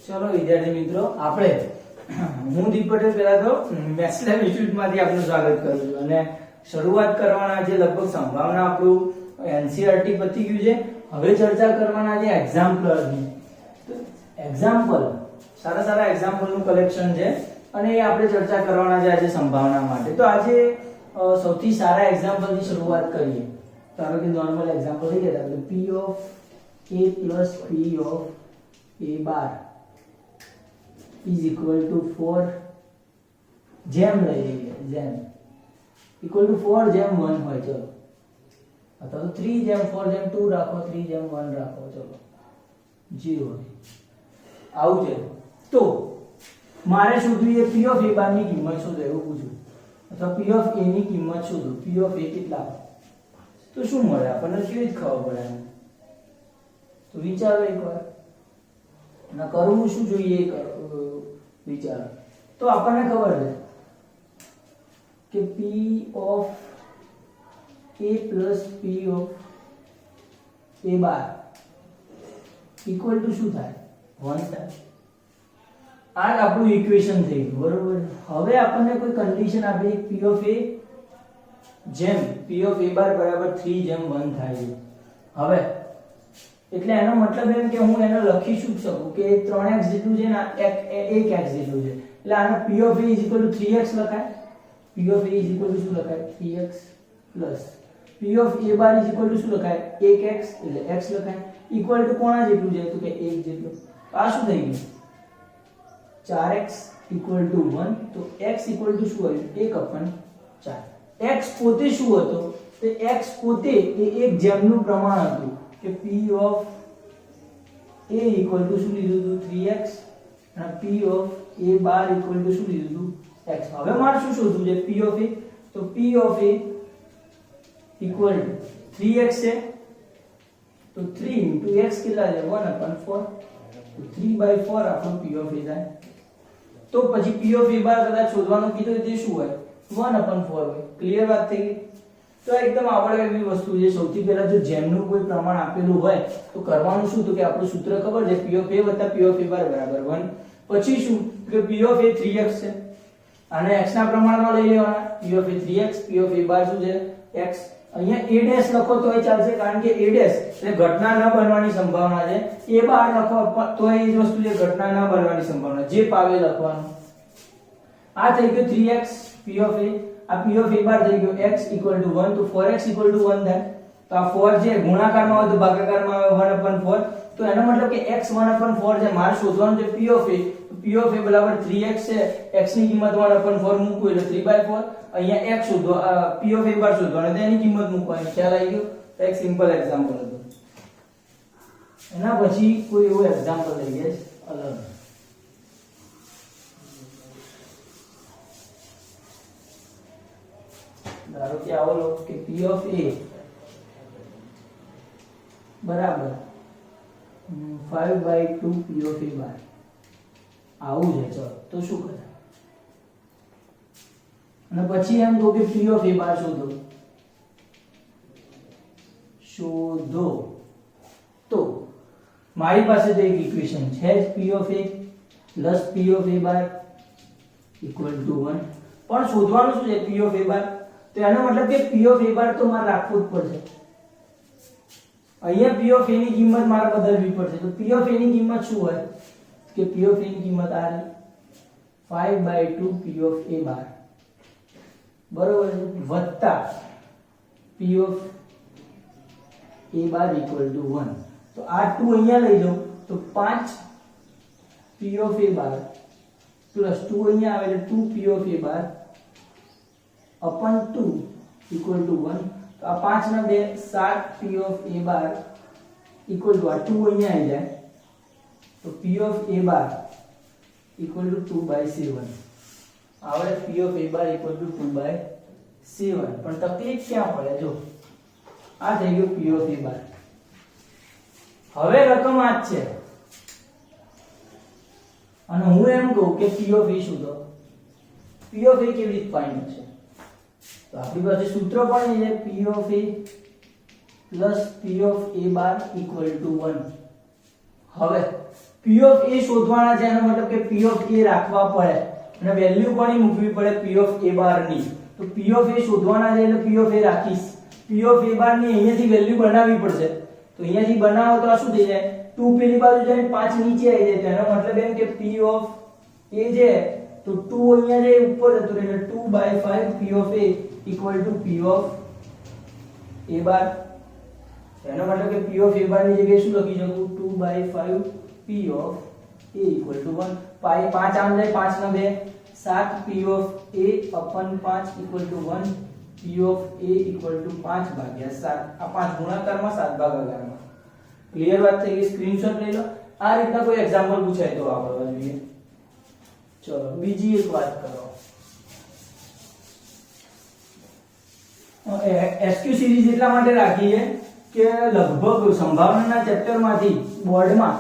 ચલો વિદ્યાર્થી મિત્રો, આપણે હું દીપ પટેલ પહેલા તો મેથ્સ લેબ ઇન્સ્ટિટ્યૂટમાંથી આપનું સ્વાગત કરું છું અને શરૂઆત કરવાના જે લગભગ સંભાવના આપણું એનસીઈઆરટી પતી ગયું છે. હવે ચર્ચા કરવાના છે એક્ઝામ્પલની. તો એક્ઝામ્પલ સારા સારા એક્ઝામ્પલનું કલેક્શન છે અને એ આપણે ચર્ચા કરવાના છે આજે સંભાવના માટે. તો આજે સૌથી સારા એક્ઝામ્પલથી શરૂઆત કરીએ. ધારો કે નોર્મલ એક્ઝામ્પલ લઈ ગયા તો p of a plus p of a bar is equal to 4 જેમ લઈ લઈએ જેમ equal to 4 જેમ 1 હોય. ચલો અથવા તો 3 જેમ 4 જેમ 2 રાખો, 3 જેમ 1 રાખો. ચલો 0 આવું છે. તો મારે શોધવું એ p of a bar ની કિંમત શોધો એવું પૂછું, અથવા p of a ની કિંમત શોધો. p of a કેટલા તો શું મળે આપણને કેવી રીતે ખબર પડે? તો વિચારો એકવાર. ના કરવું શું જોઈએ વિચારો. તો આપણને ખબર છે કે p of a plus p of a bar equal to શું થાય? 1 થાય. આ આપણું ઇક્વેશન થઈ ગયું, બરોબર. હવે આપણને કોઈ કન્ડિશન આપી p of a જેમ p of a bar બરાબર 3 જેમ 1 થાય છે. હવે એટલે એનો મતલબ એમ કે હું એને લખી શું શકું કે 3x જેટલું છે ને 1x જેટલું છે, એટલે આનો p of a 3x લખાય. p of a શું લખાય? 3x plus p of a bar શું લખાય? 1x એટલે x લખાય. ઇક્વલ ટુ કોના જેટલું છે? તો કે 1 જેટલું. આ શું થઈ ગયું? 4x equal to 1. તો x equal to શું આવ્યું? 1/4. x પોતે શું હતો? તો x પોતે એ એક જેમનું પ્રમાણ હતું કે p of a equal to શું લીધું હતું? 3x અને p of a bar equal to શું લીધું હતું? x. હવે મારે શું શોધવું છે? p of a. તો p of a equal to 3x છે, તો 3 into x કેટલા છે? 1/4. તો 3/4 આપણો p of a થાય. તો પછી p of a bar કદાચ શોધવાનું કીધું તે શું હોય? 1/4 હોય. ક્લિયર વાત થઈ ગઈ. તો એકદમ આવડે એવી વસ્તુ છે. સૌથી પહેલા જો જેમનું કોઈ પ્રમાણ આપેલું હોય તો કરવાનું શું? તો કે આપણું સૂત્ર ખબર છે, p of a p of a bar બરાબર 1. પછી શું કે p of a 3x છે, આને x ના પ્રમાણમાં લઈ લેવાના. p of a 3x, p of a bar શું છે? x. અહીંયા a' લખો તોય ચાલશે, કારણ કે a' એટલે ઘટના ન બનવાની સંભાવના છે. a bar લખો તોય એ જ વસ્તુ છે, ઘટના ન બનવાની સંભાવના. જે પાવે લખવાનું. આ થઈ ગયું 3x p of a. આ p of a bar થઈ ગયો x equal to 1. તો 4x equal to 1 થાય. તો આ 4 જે ગુણાકારમાં હોય તો ભાગાકારમાં આવે 1/4. તો એનો મતલબ કે x 1/4 છે. મારે શોધવાનું છે p of a. p of a બરાબર 3x છે. x ની કિંમત 1/4 મૂકવું એટલે 3/4. અહીંયા x શોધો, p of a bar શોધવાનો, તેની કિંમત મૂકવાની. ખ્યાલ આવી ગયો? તો એક સિમ્પલ એક્ઝામ્પલ હતું. એના પછી કોઈ એવો એક્ઝામ્પલ લઈએ અલગ. ધારો કે આવો લો કે p of a બરાબર 5/2 p of a bar આવું છે. ચલો તો શું કરે? અને પછી એમ કહો કે p of a bar શોધો. તો મારી પાસે તો એક ઇક્વેશન છે જ, p of a plus p of a bar equal to 1. પણ શોધવાનું શું છે? p of a bar. તો એનો મતલબ કે p of a bar તો મારે રાખવું જ પડશે. અહીંયા p of a ની કિંમત મારે બદલવી પડશે. તો p of a ની કિંમત શું હોય? કે p of a ની કિંમત આ 5/2 p of a bar બરોબર છે, વત્તા p of a bar equal to 1. તો આ 2 અહીંયા લઈ જાઉં તો 5 p of a bar plus 2 અહીંયા આવે એટલે 2 p of a bar upon 2 equal to 1. તો આ 5 ના 2 7 p of a bar equal to આ 2 અહીંયા આવી જાય તો p of a bar equal to 2/7 આવડે. p of a bar equal to 2/7. પણ તકલીફ ક્યાં પડે? જો આ થઈ ગયું p of a bar. હવે રકમ આ જ છે અને હું એમ કહું કે p of a શોધો. p of a કેવી રીતે ફાઇન્ડ થશે? તો આપણી પાસે સૂત્ર પણ છે, p of a plus p of a bar equal to 1. હવે P of A શોધવાના છે, એનો મતલબ કે P of A રાખવા પડે અને વેલ્યુ કોની મૂકવી પડે? P of A બાર ની. તો P of A શોધવાના છે એટલે P of A રાખીશ. P of A બાર ની અહીંયાથી વેલ્યુ બનાવવી પડશે. તો અહીંયાથી બનાવો તો આ શું થઈ જાય? 2 પેલી બાજુ જાય 5 નીચે આવી જાય. તો એનો મતલબ એમ કે P of A છે તો 2 અહીંયા જે ઉપર જતું રહે એટલે 2/5 P of A equal to P of A બાર. એનો મતલબ કે P of A બાર ની જગ્યાએ શું લખી શકું? 2/5 P of A equal to 1. 5 આમ જાય 5 ના 2 7 P of A upon 5 equal to 1. P of A equal to 5 ભાગ્યા 7. આ 5 ગુણાકારમાં 7 ભાગાકારમાં. ક્લિયર વાત થઈ ગઈ? સ્ક્રીનશોટ લઈ લો. આ રીતના કોઈ એક્ઝામ્પલ પૂછાય તો આવડવા જોઈએ. ચલો બીજી એક વાત કરો. એસક્યુ સિરીઝ એટલા માટે રાખીએ કે લગભગ સંભાવનાના ચેપ્ટરમાંથી બોર્ડમાં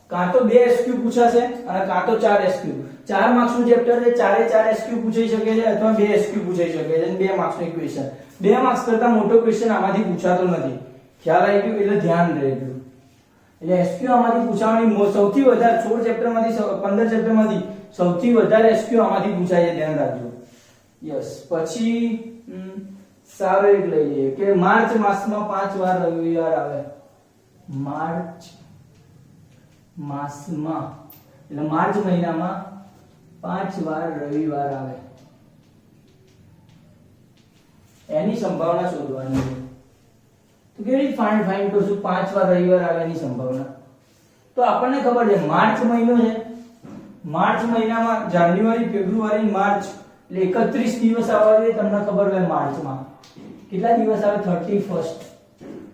કાં તો 2 એસક્યુ પૂછાશે અને કાં તો 4 એસક્યુ. 4 માર્ક્સનું ચેપ્ટર છે, 4 એસક્યુ પૂછાઈ શકે છે અથવા 2 એસક્યુ પૂછાઈ શકે છે અને 2 માર્ક્સનું ક્વેશ્ચન. 2 માર્ક્સ કરતા મોટો ક્વેશ્ચન આમાંથી પૂછાતો નથી. ખ્યાલ આવી ગયો? એટલે ધ્યાન રહેજો. એટલે એસક્યુ આમાંથી પૂછાવાની સૌથી વધારે 16 ચેપ્ટરમાંથી 15 ચેપ્ટરમાંથી સૌથી વધારે એસક્યુ આમાંથી પૂછાય છે, ધ્યાન રાખજો. યસ. પછી સારો એક લઈ લઈએ કે માર્ચ માસમાં 5 વાર રવિવાર આવે. માર્ચ માસમાં એટલે માર્ચ મહિનામાં 5 વાર રવિવાર આવે. એની સંભાવના શોધવાની છે. તો કેવી રીતે ફાઇન્ડ કરશું 5 વાર રવિવાર આવે એની સંભાવના? તો આપણને ખબર છે માર્ચ મહિનો છે. માર્ચ મહિનામાં જાન્યુઆરી, ફેબ્રુઆરી, માર્ચ એટલે 31 દિવસ આવવા જોઈએ. તમને ખબર હોય માર્ચમાં કેટલા દિવસ આવે? 31st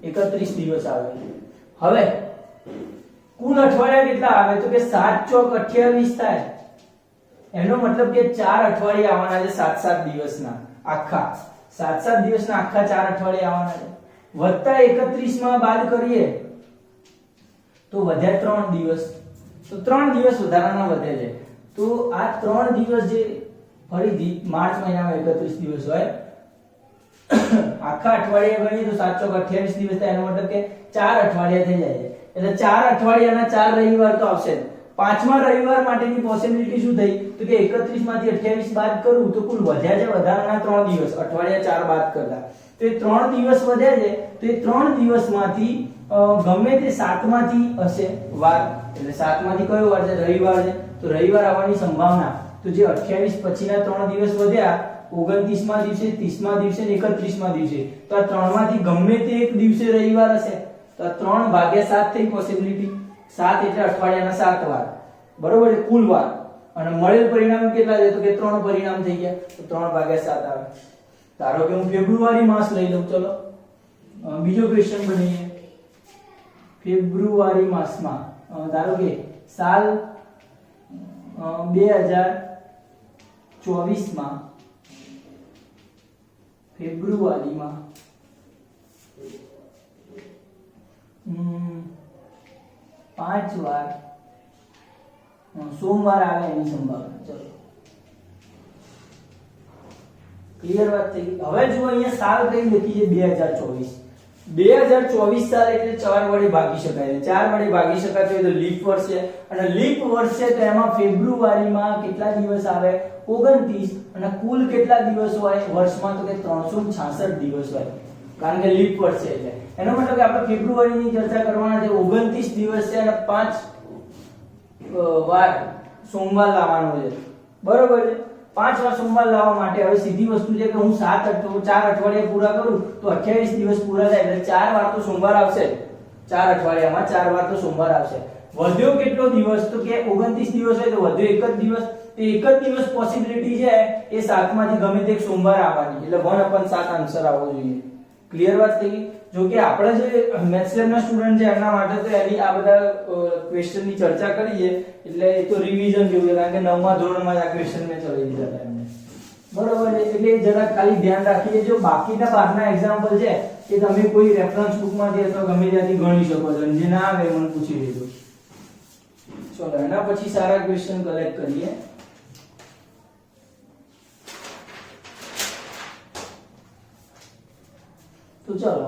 31 દિવસ આવે. હવે કુલ અઠવાડિયા કેટલા આવે? તો કે 7 ચોક 28 થાય. એનો મતલબ કે 4 અઠવાડિયા આવવાના છે. 7 દિવસના આખા 7 દિવસના આખા 4 અઠવાડિયા આવવાના છે. વત્તા 31 માં બાદ કરીએ તો વધ્યા 3 દિવસ. તો 3 દિવસ વધારાના વધે છે. તો આ 3 દિવસ જે ફરીથી માર્ચ મહિનામાં 31 દિવસ હોય આખા અઠવાડિયા ગણીએ તો 7 ચોક 28 દિવસ થાય. એનો મતલબ કે 4 અઠવાડિયા થઈ જાય છે. એટલે 4 અઠવાડિયાના 4 રવિવાર તો આવશે. પાંચમા રવિવાર માટેની પોસિબિલિટી શું થઈ? તો કે 31 માંથી 28 બાદ કરું તો કુલ વધ્યા છે વધારાના 3 દિવસ, અઠવાડિયા 4 બાદ કરતા. તો એ 3 દિવસ વધ્યા છે. તો એ 3 દિવસમાંથી ગમે તે 7 માંથી હશે વાર. એટલે 7 માંથી કયો વાર છે? રવિવાર છે. તો રવિવાર આવવાની સંભાવના તો જે 28 પછીના 3 દિવસ વધ્યા 29 મા દિવસે, 30 મા દિવસે અને 31 મા દિવસે, તો આ 3 માંથી ગમે તે એક દિવસે રવિવાર હશે. તો આ 3 ભાગ્યા 7 થઈ પોસિબિલિટી. 7 એટલે અઠવાડિયાના 7 વાર, બરોબર છે કુલ વાર. અને મળેલ પરિણામ કેટલા છે? તો કે 3 પરિણામ થઈ ગયા. તો 3 ભાગ્યા 7 આવે. ધારો કે હું ફેબ્રુઆરી માસ લઈ લઉં. ચલો બીજો ક્વેશ્ચન બનાવીએ. ફેબ્રુઆરી માસમાં ધારો કે સાલ 2024 માં ફેબ્રુઆરીમાં 5 વાર સોમવાર આવે એની સંભાવના. ચલો ક્લિયર વાત થઈ ગઈ. હવે જો અહીંયા સાલ કઈ લખી છે? 2024. 2024 સાલ એટલે 4 વડે ભાગી શકાય છે. 4 વડે ભાગી શકાય તો લીપ વર્ષ છે. અને લીપ વર્ષ છે તો એમાં ફેબ્રુઆરીમાં કેટલા દિવસ આવે? 29. અને કુલ કેટલા દિવસ હોય વર્ષમાં? તો કે 366 દિવસ હોય, કારણ કે લીપ વર્ષ છે એટલે. એનો મતલબ કે આપણે ફેબ્રુઆરીની ચર્ચા કરવાના છે. 29 દિવસ છે અને 5 વાર સોમવાર લાવવાનો છે, બરોબર છે. 5 વાર સોમવાર લાવવા માટે હવે સીધી વસ્તુ છે કે હું 4 અઠવાડિયા પૂરા કરું તો 28 દિવસ પૂરા થાય એટલે 4 વાર તો સોમવાર આવશે. 4 અઠવાડિયામાં 4 વાર તો સોમવાર આવશે. વધ્યો કેટલો દિવસ? તો કે 29 દિવસ હોય તો વધ્યો એક જ દિવસ. તો એક જ દિવસ પોસિબિલિટી છે એ 7 માંથી ગમે તે એક સોમવાર આવવાની, એટલે 1/7 આન્સર આવવો જોઈએ. ક્લિયર વાત થઈ ગઈ. જો કે આપણે જે મેથ્સ લેબના સ્ટુડન્ટ છે એમના માટે તો એની આ બધા ક્વેશ્ચનની ચર્ચા કરીએ એટલે એ તો રિવિઝન જેવું છે, કારણ કે 9મા ધોરણમાં આ ક્વેશ્ચન મેં ચલાવી દીધા હતા એમને, બરોબર છે. એટલે જરા ખાલી ધ્યાન રાખીએ. જો બાકીના બહારના એક્ઝામ્પલ છે એ તમે કોઈ રેફરન્સ બુકમાંથી અથવા ગમે ત્યાંથી ગણી શકો છો. જે ના આવે મને પૂછી લેજો. ચલો એના પછી સારા ક્વેશ્ચન કલેક્ટ કરીએ. તો ચલો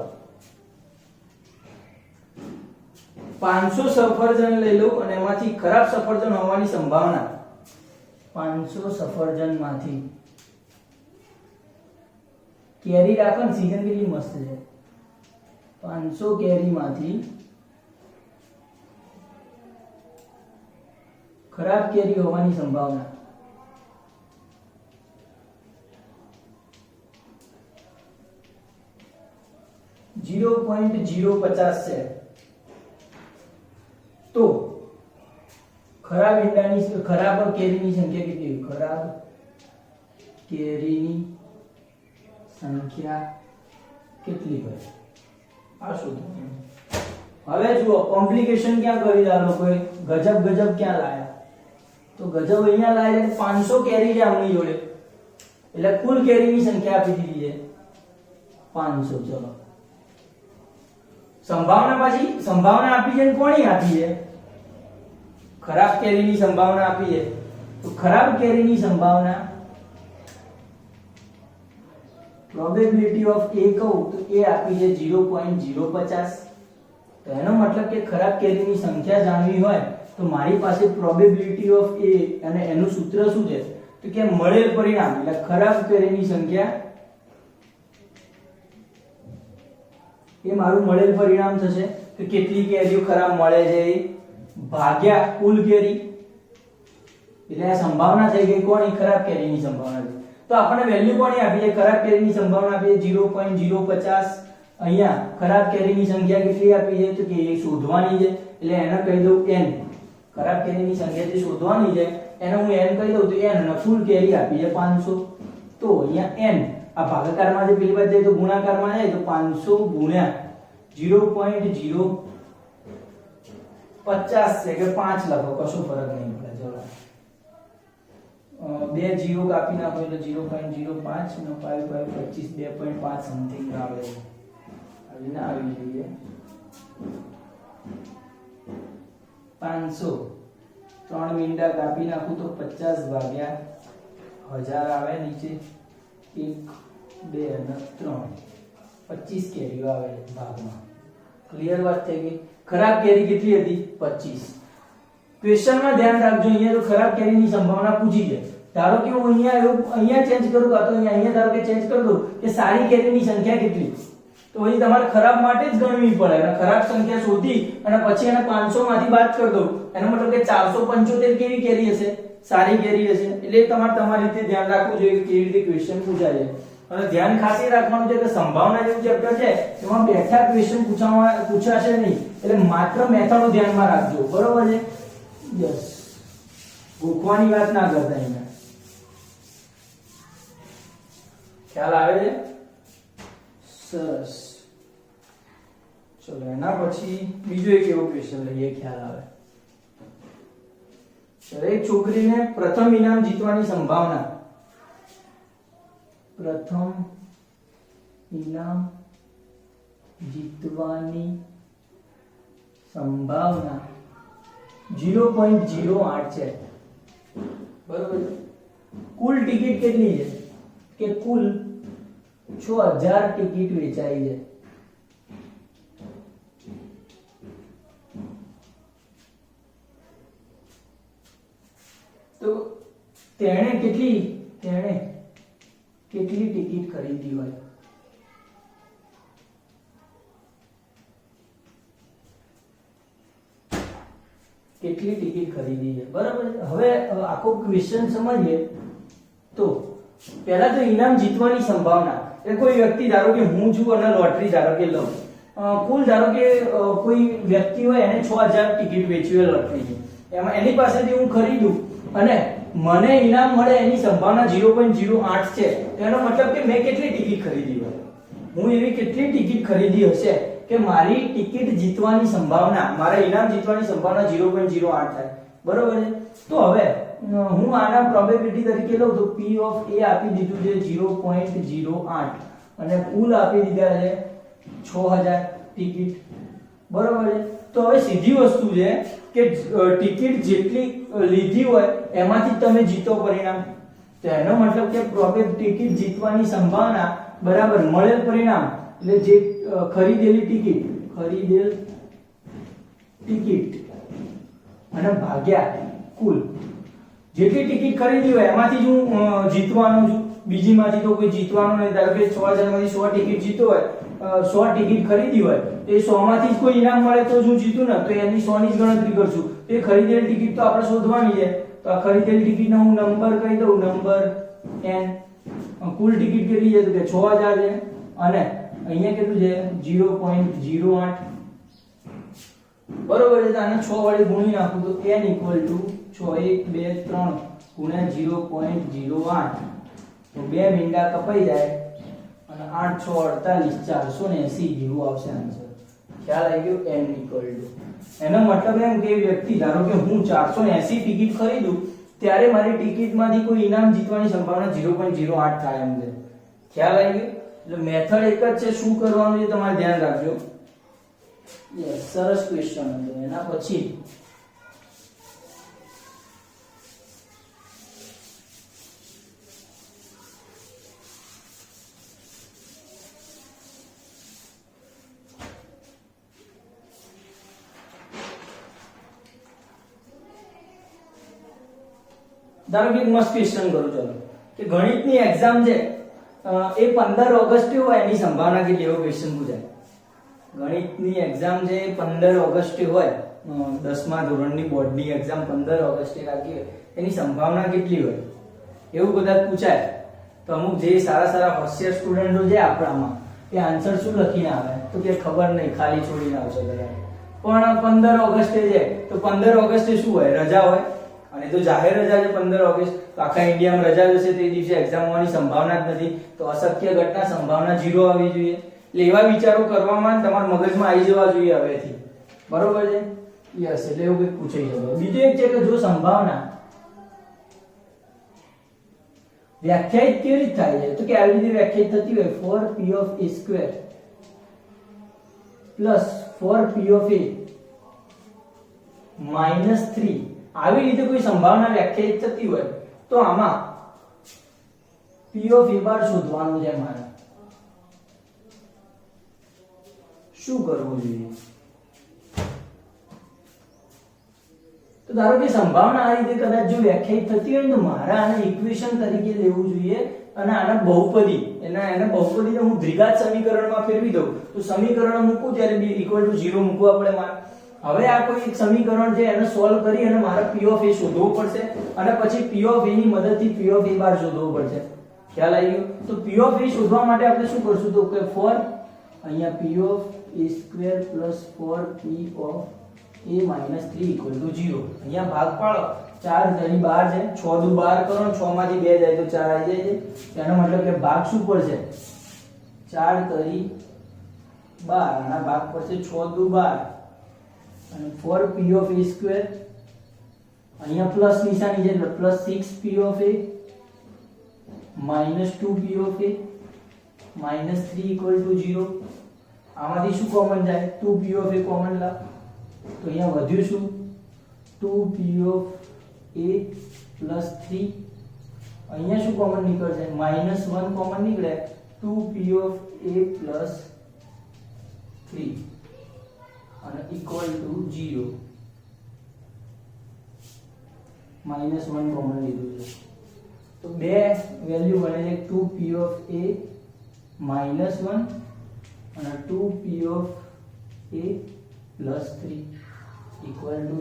500 સફરજન લઈ લઉં અને એમાંથી ખરાબ સફરજન હોવાની સંભાવના 500 સફરજનમાંથી કેરી રાખો ને સીઝન કેટલી મસ્ત છે 500 કેરીમાંથી ખરાબ કેરી હોવાની સંભાવના 0.050 છે તો ખરાબ કેરીની સંખ્યા કેટલી ખરાબ કેરીની સંખ્યા કેટલી હોય આ શોધો હવે જુઓ કોમ્પ્લિકેશન ક્યાં કરી આ લોકોએ ગજબ ક્યાં લાયા તો ગજબ અહીંયા લાયા 500 કેરી છે આમની જોડે એટલે કુલ કેરીની સંખ્યા આપી દીધી છે 500 ચલો સંભાવના આપી છે ને કોની આપી છે ખરાબ કેરીની સંભાવના આપી છે તો ખરાબ કેરીની સંભાવના પ્રોબેબિલિટી ઓફ A કહું તો એ આપી છે 0.050 તો એનો મતલબ કે ખરાબ કેરીની સંખ્યા જાણવી હોય તો મારી પાસે પ્રોબેબિલિટી ઓફ A અને એનું સૂત્ર શું છે તો કે મળેલ પરિણામ એટલે ખરાબ કેરીની સંખ્યા એ મારું મળેલ પરિણામ થશે કે કેટલી કેરીઓ ખરાબ મળે છે ભાગ્યા કુલ કેરી એટલે આ સંભાવના થઈ ગઈ કોની ખરાબ કેરીની સંભાવના છે તો આપણને વેલ્યુ કોની આપી છે ખરાબ કેરીની સંભાવના આપી છે 0.050 અહીંયા ખરાબ કેરીની સંખ્યા કેટલી આપી છે તો કે એ શોધવાની છે એટલે એને કહી દઉં n ખરાબ કેરીની સંખ્યા જે શોધવાની છે એને હું n કહી દઉં તો n અને કુલ કેરી આપી છે 500 તો અહીંયા n આ ભાગાકારમાં જે પેલી બાજુ જાય તો ગુણાકારમાં જાય તો 500 ગુણ્યા 0.050 છે કે 5 લખો કશો ફરક નહીં પડે ચલો બે 0 કાપી નાખો એટલે 0.05 નો 5 25 2.5 સમથિંગ આવે છે આવી જોઈએ 500 3 મીંડા કાપી નાખું તો 50 ભાગ્યા 1000 આવે નીચે 1 2 અને 3 25 કેરીઓ આવે ભાગમાં ક્લિયર વાત થઈ ગઈ ખરાબ કેરી કેટલી હતી 25 ક્વેશ્ચનમાં ધ્યાન રાખજો અહીંયા તો ખરાબ કેરીની સંભાવના પૂછી છે ધારો કે હું અહીંયા ચેન્જ કરું કાં તો અહીંયા ધારો કે ચેન્જ કરી દઉં કે સારી કેરીની સંખ્યા કેટલી તો અહીં તમારે ખરાબ માટે જ ગણવી પડે અને ખરાબ સંખ્યા શોધી અને પછી એને 500 માંથી બાદ કરી દઉં એનો મતલબ કે 475 કેવી કેરી હશે સારી કેરી હશે એટલે તમારી રીતે ધ્યાન રાખવું જોઈએ કે કેવી રીતે ક્વેશ્ચન પૂછાય છે અને ધ્યાન ખાસ એ રાખવાનું છે કે સંભાવના જેવું ચેપ્ટર છે એમાં બેઠા ક્વેશ્ચન પૂછાશે નહીં એટલે માત્ર મેથડો ધ્યાનમાં રાખજો બરોબર છે યસ ગોખવાની વાત ના કરતા અહીંયા ખ્યાલ આવે છે સરસ ચલો એના પછી બીજો એક એવો ક્વેશ્ચન લઈએ ખ્યાલ આવે દરેક છોકરીને પ્રથમ ઇનામ જીતવાની સંભાવના પ્રથમ ઇનામ જીતવાની સંભાવના 0.08 છે બરોબર કુલ ટિકિટ કેટલી છે કે કુલ 6000 ટિકિટ વેચાઈ છે તો તેણે કેટલી ટિકિટ ખરીદી હોય કેટલી ટિકિટ ખરીદી છે બરાબર હવે આખો ક્વેશ્ચન સમજીએ તો પહેલા તો ઇનામ જીતવાની સંભાવના એટલે કોઈ વ્યક્તિ ધારો કે હું છું અને લોટરી ધારો કે લઉં કુલ ધારો કે કોઈ વ્યક્તિ હોય એને 6000 ટિકિટ વેચી હોય લોટરીની એમાં એની પાસેથી હું ખરીદું અને મને ઇનામ મળે એની સંભાવના 0.08 છે તેનો મતલબ કે મેં કેટલી ટિકિટ ખરીદી હોય હું એવી કેટલી ટિકિટ ખરીદી હશે કે મારી ટિકિટ જીતવાની સંભાવના મારા ઇનામ જીતવાની સંભાવના 0.08 થાય બરોબર છે તો હવે હું આના પ્રોબેબિલિટી તરીકે લઉં તો P ઓફ A આપી દીધું છે 0.08 અને કુલ આપી દીધા છે 6000 ટિકિટ બરોબર છે તો હવે સીધી વસ્તુ છે કે ટિકિટ જેટલી લીધી હોય એમાંથી તમે જીતો પરિણામ તો એનો મતલબ કે ટિકિટ જીતવાની સંભાવના બરાબર મળેલ પરિણામ એટલે જે ખરીદેલ ટિકિટ અને ભાગ્યા કુલ જેટલી ટિકિટ ખરીદી હોય એમાંથી જ હું જીતવાનો છું, બીજીમાંથી તો કોઈ જીતવાનું નહીં. ધારો કે 6000 માંથી 100 ટિકિટ જીતો હોય, 100 ટિકિટ ખરીદી હોય તો એ 100 માંથી જ કોઈ ઇનામ મળે તો હું જીતું ને, તો એની 100 ની જ ગણતરી કરશું. એ ખરીદેલી ટિકિટ તો આપણે શોધવાની છે, તો આ ખરીદેલી ટિકિટનો હું નંબર કહી દઉં, નંબર n. કુલ ટિકિટ કેટલી છે તો કે 6000 છે અને અહીંયા કેટલું છે 0.08 બરોબર છે. તો આને 6 વડે ગુણી નાખું તો n = 6 1 2 3 ગુણ્યા 0.08 તો 2 મીંડા કપાઈ જાય અને 8 6 48 480 જેવું આવશે આન્સર. ખ્યાલ આવી ગયો? n = એનો મતલબ એમ કે વ્યક્તિ ધારો કે હું 480 ટિકિટ ખરીદું ત્યારે મારી ટિકિટમાંથી કોઈ ઇનામ જીતવાની સંભાવના 0.08 થાય એમ છે. ખ્યાલ આવી ગયો? એટલે મેથડ એક જ છે, શું કરવાનું છે તમારે ધ્યાન રાખજો. યસ, સરસ ક્વેશ્ચન હતો. એના પછી ધારો કે મસ્ત ક્વેશ્ચન કરું ચાલો કે ગણિતની એક્ઝામ છે એ 15 ઓગસ્ટે હોય એની સંભાવના કેટલી, એવો ક્વેશ્ચન પૂછાય. ગણિતની એક્ઝામ છે 15 ઓગસ્ટે હોય, 10મા ધોરણની બોર્ડની એક્ઝામ 15 ઓગસ્ટે રાખી હોય એની સંભાવના કેટલી હોય એવું કદાચ પૂછાય. તો અમુક જે સારા હોશિયાર સ્ટુડન્ટો છે આપણામાં એ આન્સર શું લખીને આવે તો કે ખબર નહીં, ખાલી છોડીને આવશે બધા. પણ 15 ઓગસ્ટે છે તો 15 ઓગસ્ટે શું હોય, રજા હોય અને તો જાહેર રજા છે 15 ઓગસ્ટ, તો આખા ઇન્ડિયામાં રજા જશે તે દિવસે એક્ઝામ હોવાની સંભાવના જ નથી, તો અશક્ય ઘટના સંભાવના 0 આવી જોઈએ. એટલે એવા વિચારો કરવામાં તમારા મગજમાં આવી જવા જોઈએ હવેથી. બરોબર છે? યસ, એટલે એવું કંઈક પૂછાઈ શકે. બીજું એક છે કે જો સંભાવના વ્યાખ્યાયિત કેવી રીતે થાય છે તો કે આવી રીતે વ્યાખ્યાયિત થતી હોય 4p(a)+4p(a) -3 આવી રીતે કોઈ સંભાવના વ્યાખ્યાયિત થતી હોય તો આમાં p (a) શોધવાનું છે મારે. શું કરવું જોઈએ? તો ધારો કે સંભાવના આ રીતે કદાચ જો વ્યાખ્યાયિત થતી હોય તો મારે આને ઇક્વેશન તરીકે લેવું જોઈએ અને આને બહુપદી એને બહુપદીને હું દ્વિઘાત સમીકરણમાં ફેરવી દઉં તો સમીકરણ મૂકું ત્યારે b = 0 મૂકવા પડે મારે. હવે આ કોઈ એક સમીકરણ છે એને સોલ્વ કરી અને મારે p (a) શોધવો પડશે અને પછી p (a) ની મદદથી p (a) શોધવો પડશે. ખ્યાલ આવી ગયો? તો p (a) શોધવા માટે આપણે શું કરશું તો કે 4 અહીંયા p (a² + 4p(a) -3 = 0. અહીંયા ભાગ પાડો, 4 જણી 12 છે, 6 દુ 12 કરો, 6 માંથી 2 જાય તો 4 આવી જાય છે. તેનો મતલબ કે ભાગ શું પડશે 4 કરી 12 આના ભાગ પડશે 6 દુ 12 અને 4p(a²) અહીંયા પ્લસ નિશાની છે એટલે +6p(a) -2p(a) -3 = 0. આમાંથી શું કોમન જાય 2p(a) કોમન લાવ તો અહીંયા વધ્યું શું 2p(a) + 3. અહીંયા શું કોમન નીકળશે -1 કોમન નીકળે 2p(a) + 3 અને = 0. -1 કોમન લીધું છે તો બે વેલ્યુ બને છે 2p(a) -1 અને 2p(a) + 3 =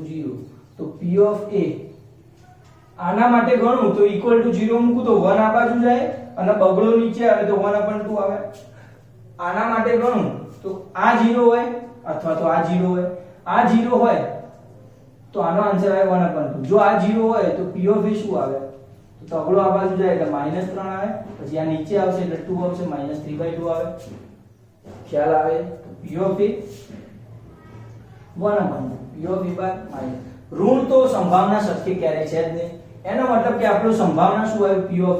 0. તો p(a) આના માટે ગણું તો = 0 મૂકું તો 1 આ બાજુ જાય અને બગડો નીચે આવે તો 1/2 આવે. આના માટે ગણું તો આ 0 હોય અથવા તો આ 0 હોય. આ 0 હોય તો આનો આન્સર આવે 1/2. જો આ 0 હોય તો p(a) શું આવે તો તગડો આ બાજુ જાય એટલે -3 આવે, પછી આ નીચે આવશે એટલે 2 આવશે, -3/2 આવે. ખ્યાલ આવે? તો p(a) 1/2 p(a) ઋણ તો સંભાવના શક્ય ક્યારે છે જ નહીં. એનો મતલબ કે આપણો સંભાવના શું આવે p(a)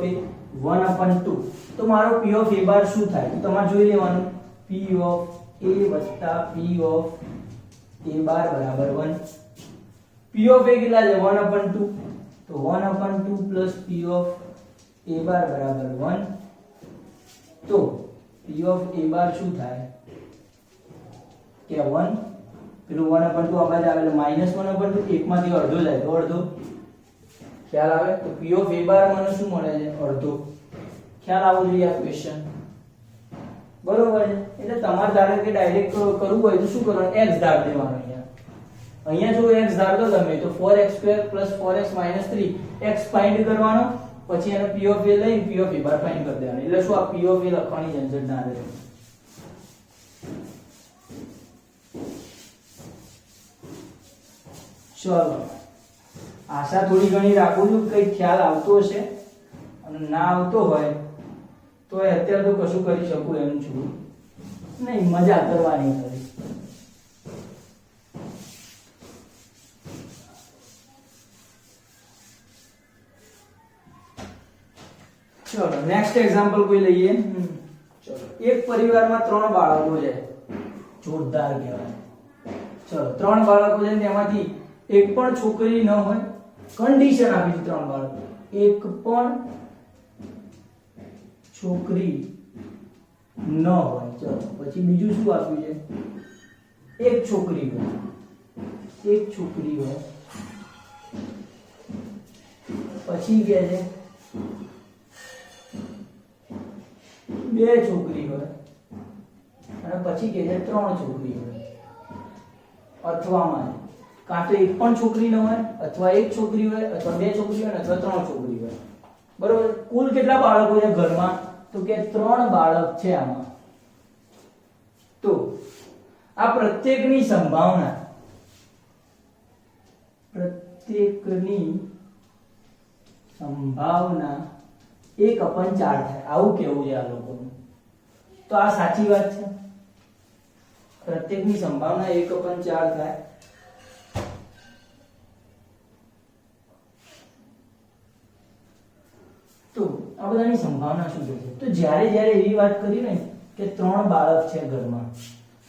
1/2. તો મારો p(a) શું થાય તો તમારે જોઈ લેવાનું p(a) + p(a) = 1. p(a) કેટલા છે 1/2 તો 1/2 + p(a) = 1. તો p(a) શું થાય કે 1 પેલું 1/2 આ બાજુ આવે એટલે -1/2 એકમાંથી અડધો જાય તો અડધો ખ્યાલ આવે તો p ઓફ a બાર મને શું મળે છે અડધો ખ્યાલ આવવો જોઈએ આ ક્વેશ્ચન બરોબર છે એટલે તમારે ધારો કે ડાયરેક્ટ કરવું હોય તો શું કરવાનું x ધાર દેવાનું અહીંયા જો x ધાર દો તમે તો 4x² + 4x - 3 x ફાઇન્ડ કરવાનો પછી એને p ઓફ a લઈ p of a bar find કરી દેવાનું એટલે શું આ p ઓફ a લખવાની ઝંઝટ ના રહે ચલો આશા થોડી ઘણી રાખું છું કઈ ખ્યાલ આવતો હશે અને ના આવતો હોય તો અત્યારે તો કશું કરી શકું એમ છું નહીં મજા કરવાની ખાલી ચલો નેક્સ્ટ એક્ઝામ્પલ કોઈ લઈએ ચલો એક પરિવારમાં 3 બાળકો છે જોરદાર કહેવાય ચલો 3 બાળકો છે તેમાંથી એક પણ છોકરી ન હોય કન્ડિશન આપી છે 3 બાળકો એક પણ છોકરી ન હોય ચલો પછી બીજું શું આપ્યું છે એક છોકરી હોય પછી કે છે બે છોકરી હોય અને પછી કે છે 3 છોકરી હોય અથવામાં કાં તો એક પણ છોકરી ન હોય અથવા એક છોકરી હોય અથવા બે છોકરી હોય અથવા 3 છોકરી હોય બરોબર કુલ કેટલા બાળકો છે ઘરમાં તો કે 3 બાળક છે આમાં તો આ પ્રત્યેકની સંભાવના 1/4 થાય આવું કેવું છે આ લોકોનું તો આ સાચી વાત છે પ્રત્યેકની સંભાવના 1/4 થાય તો આ બધાની સંભાવના શું છે તો જ્યારે એવી વાત કરી ને કે 3 બાળક છે ઘરમાં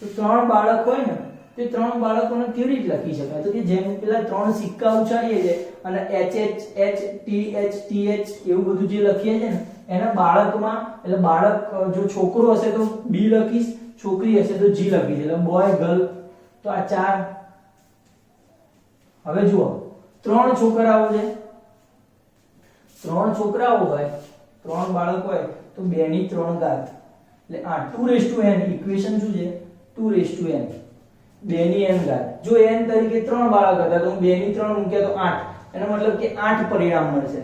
તો 3 બાળક હોય ને તો 3 બાળકોને કેવી રીતે લખી શકાય તો કે જેમ પેલા 3 સિક્કા ઉછાળીએ છે અને HH HTH TH એવું બધું જે લખીએ છે ને એના બાળકમાં એટલે બાળક જો છોકરો હશે તો B લખીશ છોકરી હશે તો G લખીશ એટલે બોય ગર્લ તો આ 4 હવે જુઓ 3 છોકરાઓ છે 3 છોકરાઓ હોય 3 બાળક હોય તો 2 ની 3 ઘાત એટલે 8 2n ઇક્વેશન શું છે 2n 2 ની n ઘાત જો n તરીકે 3 બાળક હતા તો હું 2 ની 3 મૂક્યા તો 8 એનો મતલબ કે 8 પરિણામ મળશે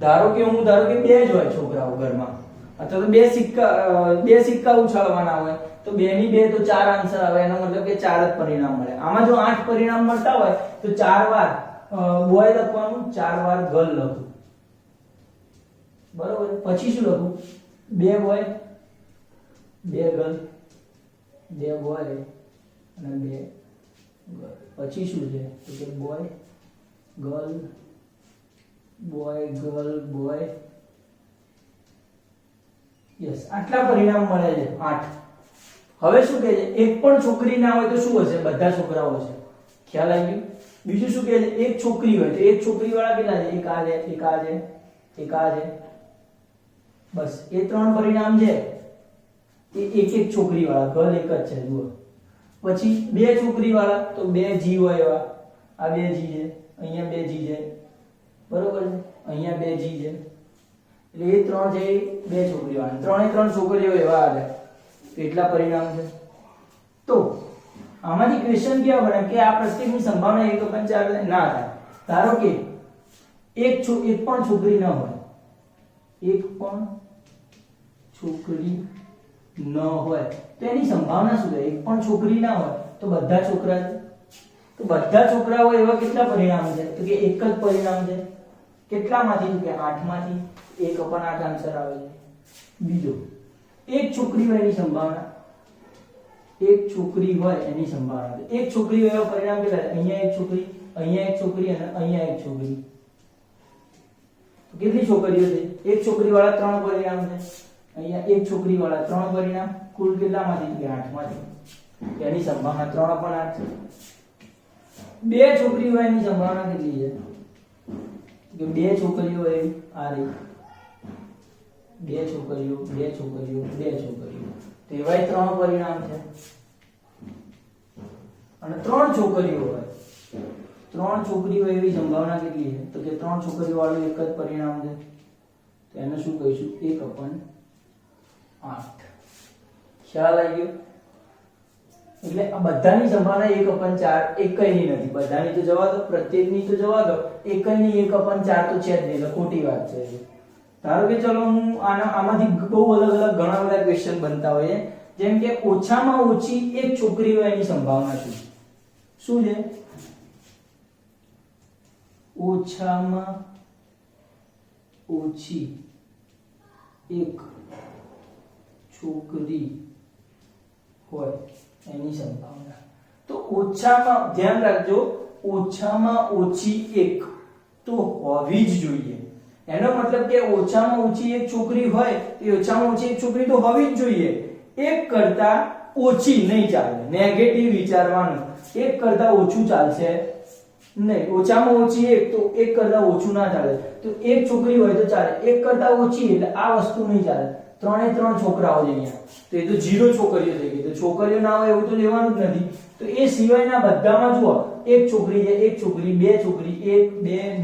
ધારો કે 2 જ હોય છોકરાઓ ઘરમાં અથવા તો બે સિક્કા ઉછાળવાના હોય તો 2 ની 2 તો 4 આન્સર આવે એનો મતલબ કે 4 જ પરિણામ મળે આમાં જો 8 પરિણામ મળતા હોય તો 4 વાર બોય લખવાનું 4 વાર ગર્લ લખવું બરોબર પછી શું લખું 2 બોય 2 ગર્લ 2 બોય અને 2 ગર્લ પછી શું છે તો કે બોય ગર્લ બોય યસ આટલા પરિણામ મળે છે 8 હવે શું કહે છે એક પણ છોકરી ના હોય તો શું હશે બધા છોકરાઓ હશે ખ્યાલ આવી ગયો બીજું શું કહે છે એક છોકરી હોય તો એક છોકરી વાળા કેટલા છે એક આ છે બસ એ 3 પરિણામ છે એ એક છોકરી વાળા ગર્લ એક જ છે જુઓ પછી બે છોકરી વાળા તો 2 G હોય એવા આ 2 G છે અહીંયા 2 G છે બરોબર છે અહીંયા 2 G છે એટલે એ 3 છે 2 છોકરી વાળા 3 છોકરીઓ એવા આવે કેટલા પરિણામ છે તો આમાંથી ક્વેશ્ચન કેવા બને કે આ પ્રત્યેકની સંભાવના 1/4 ના થાય ધારો કે એક પણ છોકરી ન હોય એક પણ છોકરી ન હોય તો એની સંભાવના શું થાય એક પણ છોકરી ના હોય તો બધા છોકરા છે તો બધા છોકરાઓ એવા કેટલા પરિણામ છે તો કે એક જ પરિણામ છે કેટલામાંથી કે 8 માંથી 1/8 આન્સર આવે છે બીજો એક છોકરી હોય એની સંભાવના એક છોકરી હોય એની સંભાવના એક છોકરી હોય એવા પરિણામ કેટલા અહીંયા એક છોકરી અહીંયા એક છોકરી અને અહીંયા એક છોકરી તો કેટલી છોકરીઓ છે એક છોકરી વાળા 3 પરિણામ છે અહીંયા એક છોકરી વાળા 3 પરિણામ કુલ કેટલામાંથી કે 8 માંથી એની સંભાવના 3/8 છે બે છોકરી હોય એની સંભાવના કેટલી છે કે બે છોકરીઓ હોય આ રહી બે છોકરીઓ તો એવાય 3 પરિણામ છે અને 3 છોકરીઓ હોય, 3 છોકરીઓ એવી સંભાવના કેટલી છે? તો કે 3 છોકરીઓ વાળું એક જ પરિણામ છે, તો એને શું કહીશું? 1/8. ખ્યાલ આવી ગયો? એટલે આ બધાની સંભાવના 1/4 એકયની નથી, બધાની તો જવા દો, પ્રત્યેકની તો જવા દો, એકયની 1/4 તો છે જ નહીં, એટલે ખોટી વાત છે. ધારો કે ચલો હું આમાંથી બહુ અલગ અલગ ઘણા બધા ક્વેશ્ચન બનતા હોય છે, જેમ કે ઓછામાં ઓછી એક છોકરી હોય એની સંભાવના શું છે? ઓછામાં ઓછી એક છોકરી હોય એની સંભાવના. તો ઓછામાં, ધ્યાન રાખજો, ઓછામાં ઓછી એક તો હોવી જ જોઈએ. એનો મતલબ કે ઓછામાં ઓછી એક છોકરી હોય તો ઓછામાં ઓછી એક છોકરી તો હોવી જ જોઈએ. એક કરતા ઓછી નહીં ચાલે, નેગેટિવ વિચારવાનું. એક કરતા ઓછું ચાલશે નહીં, ઓછામાં ઓછી એક તો એક કરતા ઓછું ના ચાલે. તો એક છોકરી હોય તો ચાલે, એક કરતા ઓછી એટલે આ વસ્તુ નહીં ચાલે. 3 છોકરાઓ છે અહીંયા, તો એ તો 0 છોકરીઓ થઈ ગઈ. તો છોકરીઓ ના હોય એવું તો લેવાનું જ નથી. તો એ સિવાયના બધામાં જુઓ, એક છોકરી છે, એક છોકરી, બે છોકરી, 1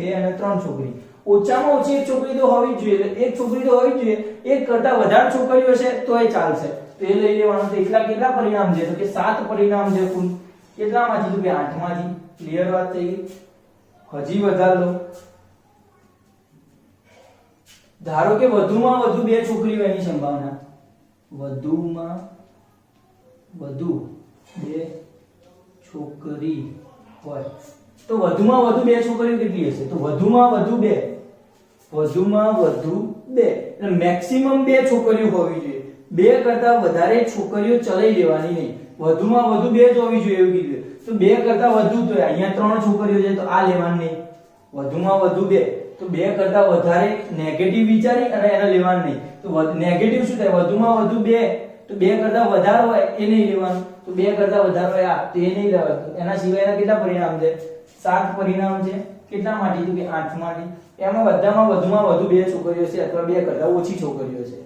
2 અને 3 છોકરી. ઓછામાં ઓછી એક છોકરી તો હોવી જ જોઈએ, એક છોકરી તો હોવી જ જોઈએ. એક કરતા વધારે છોકરીઓ છે તો એ ચાલશે, તો એ લઈ લેવાનું. તો કેટલા પરિણામ છે? તો કે 7 પરિણામ છે કુલ. કેટલામાંથી? તો કે 8 માંથી. ક્લિયર વાત થઈ ગઈ? હજી વધારે લો. ધારો કે વધુમાં વધુ 2 છોકરીઓ એની સંભાવના, વધુમાં વધુ 2 છોકરી હોય તો વધુમાં વધુ 2 છોકરીઓ કેટલી હશે? તો વધુમાં વધુ 2, વધુમાં વધુ 2 એટલે મેક્સિમમ 2 છોકરીઓ હોવી જોઈએ. 2 કરતા વધારે છોકરીઓ ચલાઈ લેવાની નહીં, વધુમાં વધુ 2 જ હોવી જોઈએ એવું કીધું. તો 2 કરતા વધુ, તો અહીંયા 3 છોકરીઓ છે તો આ લેવાની નહીં. વધુમાં વધુ 2 તો 2 કરતા વધારે નેગેટિવ વિચારી અને એને લેવાનું નહીં. તો નેગેટિવ શું થાય? વધુમાં વધુ 2 તો 2 કરતા વધારે હોય એ નહીં લેવાનું. તો 2 કરતા વધારે હોય આ, તો એ નહીં લેવાનું. એના સિવાયના કેટલા પરિણામ છે? 7 પરિણામ છે. કેટલા માટે? તો કે 8 માટે. એમાં બધામાં વધુમાં વધુ 2 છોકરીઓ છે અથવા 2 કરતા ઓછી છોકરીઓ છે.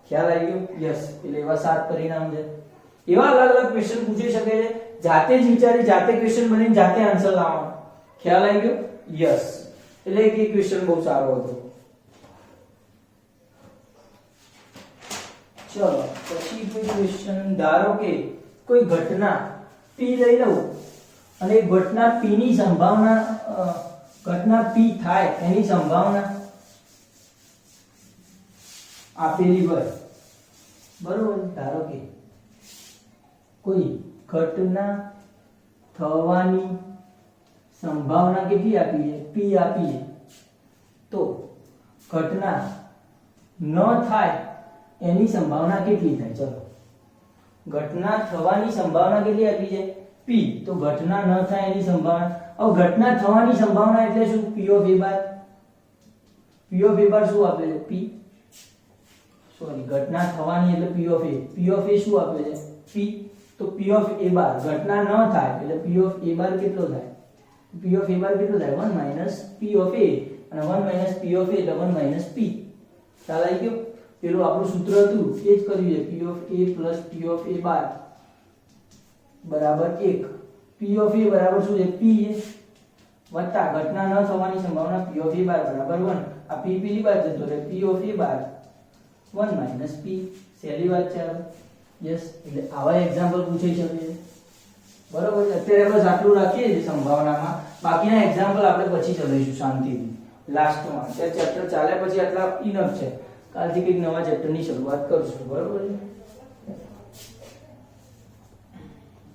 ખ્યાલ આવી ગયો? યસ. એટલે એવા 7 પરિણામ છે. એવા અલગ અલગ ક્વેશ્ચન પૂછી શકે છે, જાતે જ વિચારી, જાતે ક્વેશ્ચન બનાવીને જાતે આન્સર લાવવાનો. ખ્યાલ આવી ગયો? યસ. એટલે કે ક્વેશ્ચન બહુ સારો હતો. ચલો પછી કોઈ ક્વેશ્ચન. ધારો કે કોઈ ઘટના P લઈ લઉં અને ઘટના P ની સંભાવના, ઘટના P થાય એની સંભાવના આપેલી હોય, બરોબર? ધારો કે કોઈ ઘટના થવાની સંભાવના કેટલી આપી છે? P આપી છે. તો ઘટના ન થાય એની સંભાવના કેટલી થાય? ચલો, ઘટના થવાની સંભાવના કેટલી આપી છે? P. તો ઘટના ન થાય એની સંભાવના. હવે ઘટના થવાની સંભાવના એટલે શું? P of A bar. P of A બાર શું આપે છે? P, સોરી, ઘટના થવાની એટલે P of A. P of A શું આપે છે? P. તો P of A બાર ઘટના ન થાય એટલે P of A બાર કેટલો થાય? P of A બાર કેટલો થાય? 1 minus P of A. અને 1 minus P of A એટલે 1 minus P. ખ્યાલ આવી ગયો? પેલું આપણું સૂત્ર હતું એ જ કર્યું છે. P of A plus P of A બાર બરાબર 1. P of A બરાબર શું છે? P વત્તા ઘટના ન થવાની સંભાવના P of A બાર બરાબર 1. આ P પેલી બાજુ જતો રહે. P of A bar 1 minus P. સહેલી વાત છે. યસ. એટલે આવા એક્ઝામ્પલ પૂછાઈ શકે છે, બરોબર? અત્યારે બસ આટલું રાખીએ છીએ સંભાવનામાં. બાકીના એક્ઝામ્પલ આપણે પછી ચલાવીશું શાંતિથી લાસ્ટમાં. ચેપ્ટર ચાલ્યા પછી આટલા ઇનફ છે. કાલથી કંઈક નવા ચેપ્ટરની શરૂઆત કરશું, બરોબર છે?